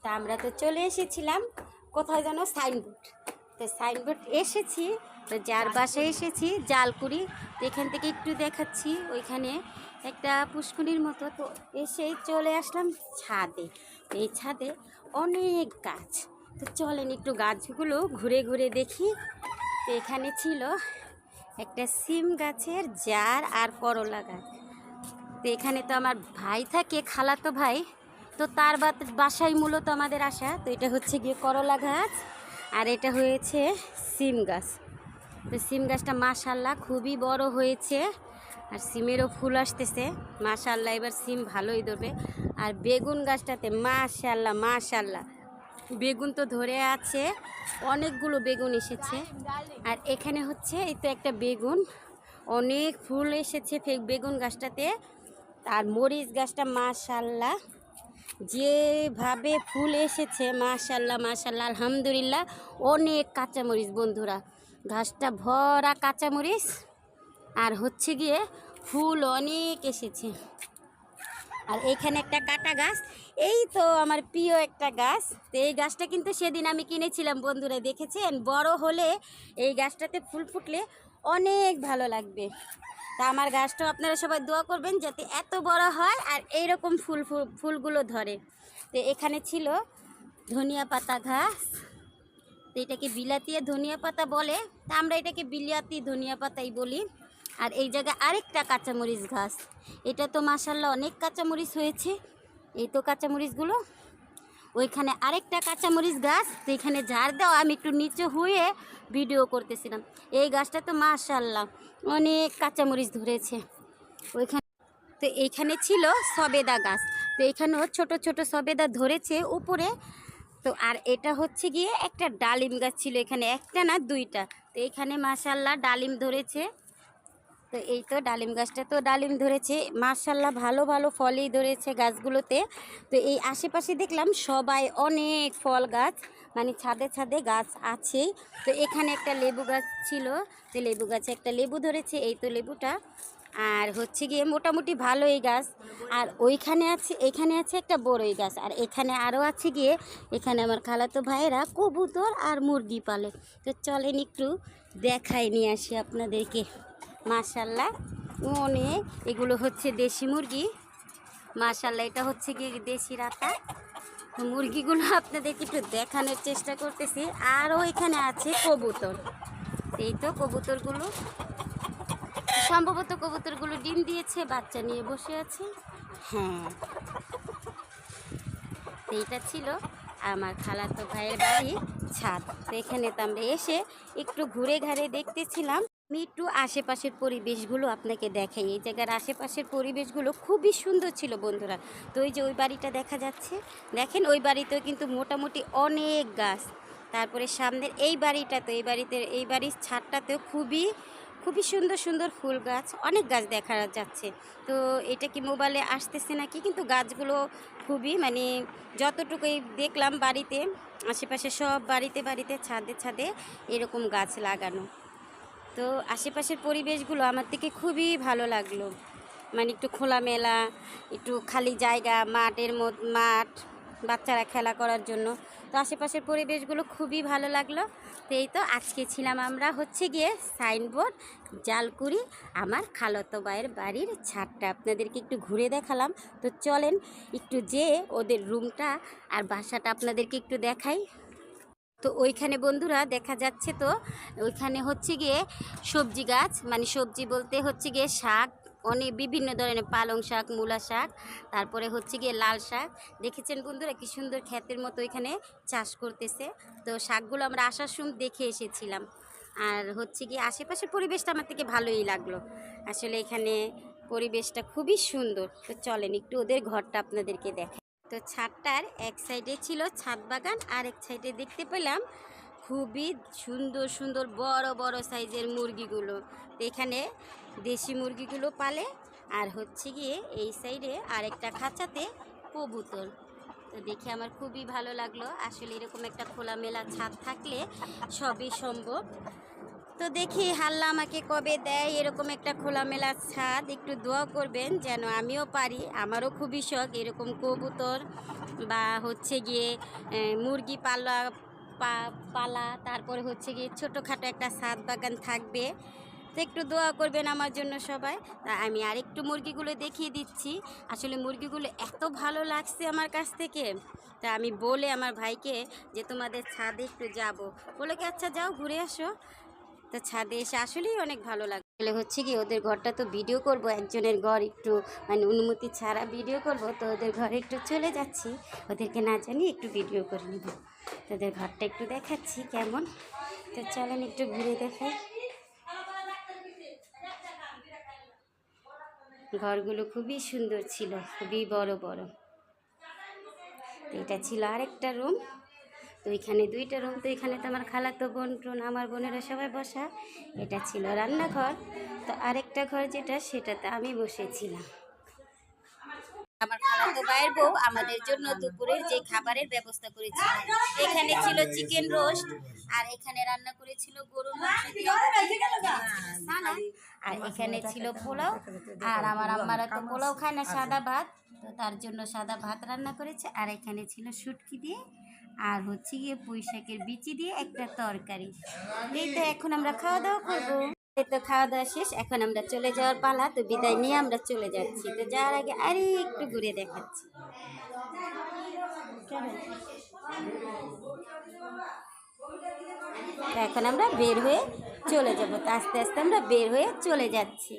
তা আমরা তো চলে এসেছিলাম কোথায় যেন সাইনবোর্ড, তো সাইনবোর্ড এসেছি, তো যার বাসায় এসেছি জালকুড়ি। তো এখান থেকে একটু দেখাচ্ছি, ওইখানে একটা পুষ্করিণীর মতো। তো এসেই চলে আসলাম ছাদে। এই ছাদে অনেক গাছ, তো চলেন একটু গাছগুলো ঘুরে ঘুরে দেখি। তো এখানে ছিল একটা সিম গাছের জার আর করলা গাছ। তো এখানে তো আমার ভাই থাকে, খালাতো ভাই, তো তার বাসায় মূলত আমাদের আসা। তো এটা হচ্ছে গিয়ে করলা গাছ আর এটা হয়েছে সিম গাছ। তো সিম গাছটা মাশাল্লাহ খুবই বড় হয়েছে, আর সিমেরও ফুল আসতেছে মাশাল্লাহ, এবার সিম ভালোই ধরবে। আর বেগুন গাছটাতে মাশাল্লাহ মাশাল্লাহ বেগুন তো ধরে আছে, অনেকগুলো বেগুন এসেছে। আর এখানে হচ্ছে এই তো একটা বেগুন, অনেক ফুল এসেছে বেগুন গাছটাতে। আর মরিচ গাছটা মাশাল্লাহ যেভাবে ফুল এসেছে মাশাল্লাহ মাশাল্লাহ আলহামদুলিল্লাহ। অনেক কাঁচামরিচ বন্ধুরা, গাছটা ভরা কাঁচামরিচ, আর হচ্ছে গিয়ে ফুল অনেক এসেছে। আর এখানে একটা কাটা গাছ, এই তো আমার প্রিয় একটা গাছ। তো এই গাছটা কিন্তু সেদিন আমি কিনেছিলাম বন্ধুরা, দেখেছেন? বড় হলে এই গাছটাতে ফুল ফুটলে অনেক ভালো লাগবে। তা আমার গাছটাও আপনারা সবাই দোয়া করবেন যাতে এত বড় হয় আর এইরকম ফুলগুলো ধরে। তো এখানে ছিল ধনিয়া পাতা গাছ, তো এটাকে বিলাতি ধনিয়া পাতা বলে, তা আমরা এটাকে বিলাতি ধনিয়া পাতাই বলি। আর এই জায়গায় আরেকটা কাঁচামরিচ গাছ, এটা তো মাশাল্লাহ অনেক কাঁচামরিচ হয়েছে, এই তো কাঁচামরিচগুলো। ওইখানে আরেকটা কাঁচামরিচ গাছ, তো এখানে ঝাড় দেওয়া, আমি একটু নিচে হয়ে ভিডিও করতেছিলাম। এই গাছটা তো মাশাল্লাহ অনেক কাঁচামরিচ ধরেছে ওইখানে। তো এইখানে ছিল সবেদা গাছ, তো এখানেও ছোট ছোট সবেদা ধরেছে উপরে। তো আর এটা হচ্ছে গিয়ে একটা ডালিম গাছ ছিল, এখানে একটা না দুইটা। তো এইখানে মাশাল্লাহ ডালিম ধরেছে। তো এই তো ডালিম গাছটা তো ডালিম ধরেছে মাশাল্লাহ, ভালো ভালো ফলই ধরেছে গাছগুলোতে। তো এই আশেপাশে দেখলাম সবাই অনেক ফল গাছ, মানে ছাদে ছাদে গাছ আছেই। তো এখানে একটা লেবু গাছ ছিল, তো লেবু গাছে একটা লেবু ধরেছে, এই তো লেবুটা। আর হচ্ছে গিয়ে মোটামুটি ভালোই গাছ। আর ওইখানে আছে, এখানে আছে একটা বড়ই গাছ। আর এখানে আরও আছে গিয়ে, এখানে আমার খালাতো ভাইয়েরা কবুতর আর মুরগি পালে। তো চলেন একটু দেখাই নিয়ে আসি আপনাদেরকে। মাশাল্লাহ অনেক, এগুলো হচ্ছে দেশি মুরগি মাশাল্লাহ, এটা হচ্ছে গিয়ে দেশি রাতা। তো মুরগিগুলো আপনাদেরকে একটু দেখানোর চেষ্টা করতেছি। আরও এখানে আছে কবুতর, এই তো কবুতরগুলো, সম্ভবত কবুতরগুলো ডিম দিয়েছে, বাচ্চা নিয়ে বসে আছে। হ্যাঁ, এইটা ছিল আমার খালাতো ভাইয়ের বাড়ি ছাদ। তো এখানে তো আমরা এসে একটু ঘুরে ঘাড়ে দেখতেছিলাম। আমি একটু আশেপাশের পরিবেশগুলো আপনাকে দেখাই। এই জায়গার আশেপাশের পরিবেশগুলো খুবই সুন্দর ছিল বন্ধুরা। তো ওই যে ওই বাড়িটা দেখা যাচ্ছে, দেখেন ওই বাড়িতেও কিন্তু মোটামুটি অনেক গাছ। তারপরে সামনের এই বাড়িটা, তো এই বাড়ির ছাদটাতেও খুবই খুবই সুন্দর সুন্দর ফুল গাছ, অনেক গাছ দেখা যাচ্ছে। তো এটা কি মোবাইলে আসতেছে নাকি, কিন্তু গাছগুলো খুবই মানে যতটুকুই দেখলাম বাড়িতে, আশেপাশে সব বাড়িতে বাড়িতে ছাদে ছাদে এরকম গাছ লাগানো। তো আশেপাশের পরিবেশগুলো আমার থেকে খুবই ভালো লাগলো, মানে একটু খোলামেলা, একটু খালি জায়গা, মাঠ, বাচ্চারা খেলা করার জন্য। তো আশেপাশের পরিবেশগুলো খুবই ভালো লাগলো। তো এই তো আজকে ছিলাম আমরা হচ্ছে গিয়ে সাইনবোর্ড জালকুড়ি, আমার খালাতো ভাইয়ের বাড়ির ছাদটা আপনাদেরকে একটু ঘুরে দেখালাম। তো চলেন একটু যেয়ে ওদের রুমটা আর বাসাটা আপনাদেরকে একটু দেখাই। তো ওইখানে বন্ধুরা দেখা যাচ্ছে, তো ওইখানে হচ্ছে গিয়ে সবজি গাছ, মানে সবজি বলতে হচ্ছে গিয়ে শাক, অনেক বিভিন্ন ধরনের পালং শাক, মূলা শাক, তারপরে হচ্ছে গিয়ে লাল শাক। দেখেছেন বন্ধুরা কি সুন্দর ক্ষেতের মতো এখানে চাষ করতেছে। তো শাকগুলো আমরা আসার সময় দেখে এসেছিলাম। আর হচ্ছে গিয়ে আশেপাশের পরিবেশটা আমার থেকে ভালোই লাগলো, আসলে এখানে পরিবেশটা খুবই সুন্দর। তো চলেন একটু ওদের ঘরটা আপনাদেরকে দেখাই। তো ছাদটার এক সাইডে ছিল ছাদ বাগান, আর এক সাইডে দেখতে পেলাম খুবই সুন্দর সুন্দর বড় বড় সাইজের মুরগিগুলো। তো এখানে দেশি মুরগিগুলো পালে, আর হচ্ছে গিয়ে এই সাইডে আরেকটা খাঁচাতে কবুতর। তো দেখে আমার খুবই ভালো লাগলো, আসলে এরকম একটা খোলামেলা ছাদ থাকলে সবই সম্ভব। তো দেখি আল্লাহ আমাকে কবে দেয় এরকম একটা খোলামেলা ছাদ। একটু দোয়া করবেন যেন আমিও পারি, আমারও খুবই শখ এরকম কবুতর বা হচ্ছে গিয়ে মুরগি পালা, তারপরে হচ্ছে গিয়ে ছোটোখাটো একটা ছাদ বাগান থাকবে। তো একটু দোয়া করবেন আমার জন্য সবাই। তা আমি আরেকটু মুরগিগুলো দেখিয়ে দিচ্ছি। আসলে মুরগিগুলো এত ভালো লাগছে আমার কাছ থেকে, তা আমি বলে আমার ভাইকে যে তোমাদের ছাদে একটু যাব, বলে কি আচ্ছা যাও ঘুরে আসো। তো ছাদে এসে আসলেই অনেক ভালো লাগে। তাহলে হচ্ছে কি ওদের ঘরটা তো ভিডিও করব, একজনের ঘর একটু মানে অনুমতি ছাড়া ভিডিও করব, তো ওদের ঘরে একটু চলে যাচ্ছি, ওদেরকে না জানিয়ে একটু ভিডিও করে নেব। তোদের ঘরটা একটু দেখাচ্ছি কেমন, তো চলেন একটু ঘুরে দেখাই। ঘরগুলো খুবই সুন্দর ছিল, খুবই বড় বড়। তো এটা ছিল আরেকটা রুম। তো এখানে দুইটা রুম, তো এখানে তো আমার খালাতো বোন টোন আমার বোনেরা সবাই বসা। এটা ছিল রান্নাঘর। তো আরেকটা ঘর যেটা, সেটাতে আমি বসেছিলাম। আমার খালাতো ভাইয়ের বউ আমাদের জন্য দুপুরের যে খাবারের ব্যবস্থা করেছিল, এখানে ছিল চিকেন রোস্ট, আর এখানে রান্না করেছিল গরুর মাংস দিয়ে সালাদ, আর এখানে ছিল পোলাও। আর আমার আম্মারা তো পোলাও খায় না, সাদা ভাত, তো তার জন্য সাদা ভাত রান্না করেছে। আর এখানে ছিল শুটকি দিয়ে আর হচ্ছে গিয়ে পুঁই শাকের বিচি দিয়ে একটা তরকারি। এই তো এখন আমরা খাওয়া দাওয়া করবো। এই তো খাওয়া দাওয়া শেষ, এখন আমরা চলে যাওয়ার পালা। তো বিদায় নিয়ে আমরা চলে যাচ্ছি। তো যাওয়ার আগে আরে একটু ঘুরে দেখাচ্ছি। তো এখন আমরা বের হয়ে চলে যাবো, তো আস্তে আস্তে আমরা বের হয়ে চলে যাচ্ছি।